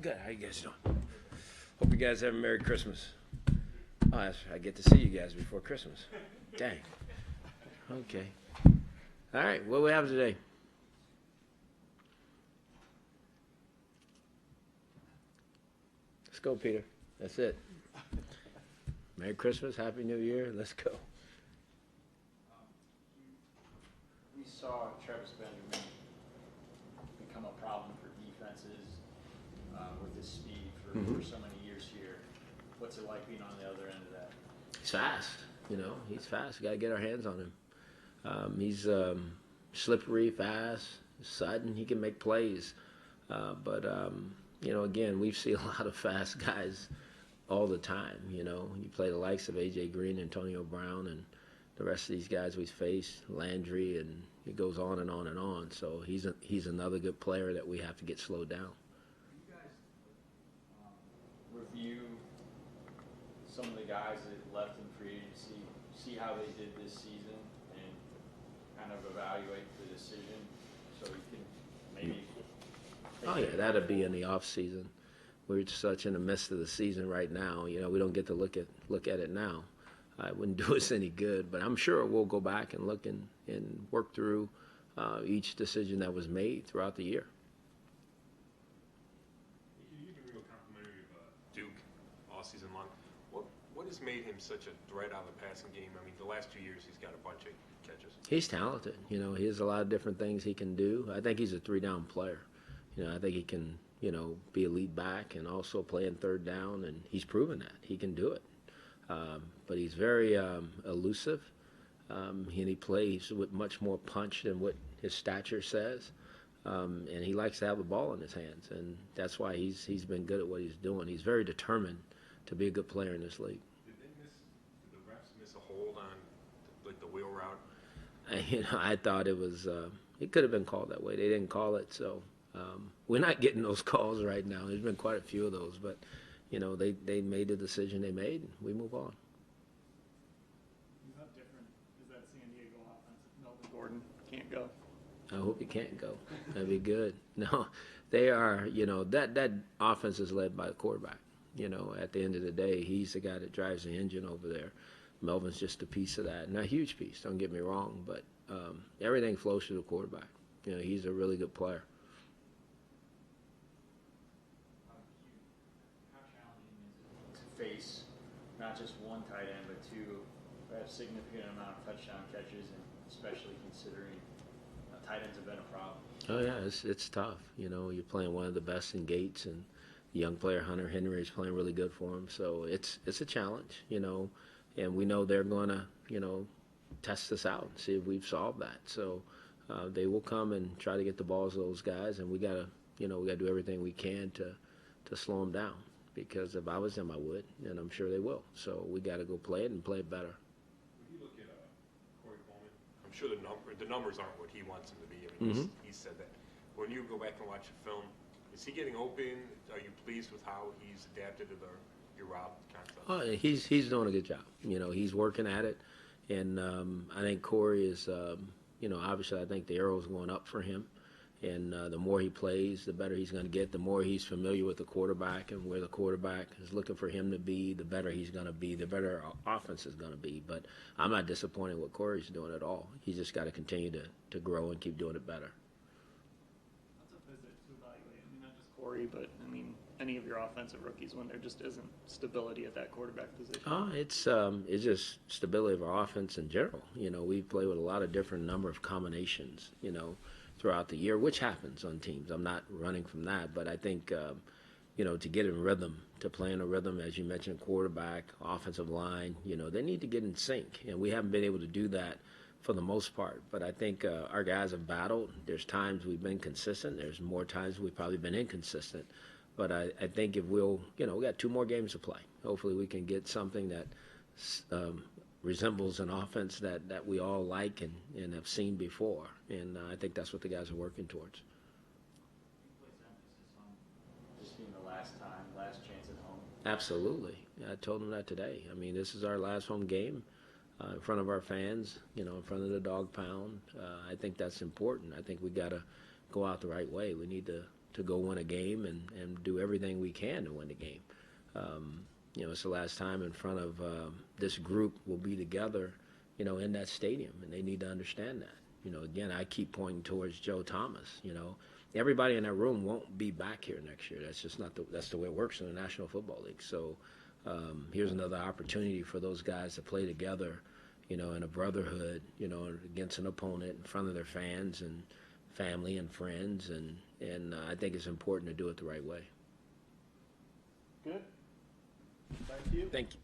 Good. How you guys doing? Hope you guys have a Merry Christmas. Oh, I get to see you guys before Christmas. Dang. Okay. All right. What do we have today? Let's go, Peter. That's it. Merry Christmas. Happy New Year. Let's go. We saw Travis Benjamin become a problem for defenses with his speed for so many years here. What's it like being on the other end of that? He's fast. He's fast. Got to get our hands on him. He's slippery, fast, sudden. He can make plays. But again, we see a lot of fast guys all the time. You play the likes of A.J. Green, Antonio Brown, and the rest of these guys we've faced, Landry, and it goes on and on and on. So he's another good player that we have to get slowed down. You guys review some of the guys that left in free agency, see how they did this season, and kind of evaluate the decision so you can maybe. Oh yeah, that'd be in the off season. We're such in the midst of the season right now. We don't get to look at it now. It wouldn't do us any good, but I'm sure we'll go back and look and work through each decision that was made throughout the year. You've been real complimentary of Duke all season long. What has made him such a threat on the passing game? I mean, the last 2 years he's got a bunch of catches. He's talented. He has a lot of different things he can do. I think he's a three-down player. I think he can, be a lead back and also play in third down, and he's proven that. He can do it. But he's very elusive, and he plays with much more punch than what his stature says. And he likes to have the ball in his hands, and that's why he's been good at what he's doing. He's very determined to be a good player in this league. Did the refs miss a hold on the wheel route? I thought it was it could have been called that way. They didn't call it, so we're not getting those calls right now. There's been quite a few of those, but they made the decision they made, and we move on. How different is that San Diego offense if Melvin Gordon can't go? I hope he can't go. That'd be good. No, they are, that offense is led by the quarterback. At the end of the day, he's the guy that drives the engine over there. Melvin's just a piece of that. Not a huge piece, don't get me wrong, but everything flows through the quarterback. He's a really good player. How challenging is it to face not just one tight end, but two who have significant amount of touchdown catches, and especially considering tight ends have been a problem? Oh yeah, it's tough. You're playing one of the best in Gates, and the young player Hunter Henry is playing really good for him. So it's a challenge, and we know they're going to, test us out and see if we've solved that. So they will come and try to get the balls to those guys, and we gotta do everything we can to slow them down. Because if I was them, I would, and I'm sure they will. So we got to go play it and play it better. When you look at Corey Coleman, I'm sure the numbers aren't what he wants them to be. I mean, he said that. When you go back and watch the film, is he getting open? Are you pleased with how he's adapted to your route concept? Oh, he's doing a good job. He's working at it, and I think Corey is, obviously I think the arrow's going up for him. And the more he plays, the better he's going to get. The more he's familiar with the quarterback and where the quarterback is looking for him to be, the better he's going to be, the better our offense is going to be. But I'm not disappointed with what Corey's doing at all. He's just got to continue to grow and keep doing it better. That's a visit to evaluate. Not just Corey, but any of your offensive rookies when there just isn't stability at that quarterback position. It's just stability of our offense in general. We play with a lot of different number of combinations. Throughout the year, which happens on teams. I'm not running from that, but I think, to get in rhythm, to play in a rhythm, as you mentioned, quarterback, offensive line, they need to get in sync, and we haven't been able to do that for the most part. But I think our guys have battled. There's times we've been consistent. There's more times we've probably been inconsistent. But I think if we got 2 more games to play. Hopefully we can get something that resembles an offense that we all like and have seen before. And I think that's what the guys are working towards. You place emphasis on this being the last chance at home. Absolutely. I told them that today. This is our last home game in front of our fans, in front of the dog pound. I think that's important. I think we got to go out the right way. We need to to go win a game and do everything we can to win the game. You know, it's the last time in front of this group will be together, you know, in that stadium, and they need to understand that. You know, again, I keep pointing towards Joe Thomas. You know, everybody in that room won't be back here next year. That's just not that's the way it works in the National Football League. So here's another opportunity for those guys to play together, you know, in a brotherhood, you know, against an opponent in front of their fans and family and friends, and I think it's important to do it the right way. Good. Back to you. Thank you.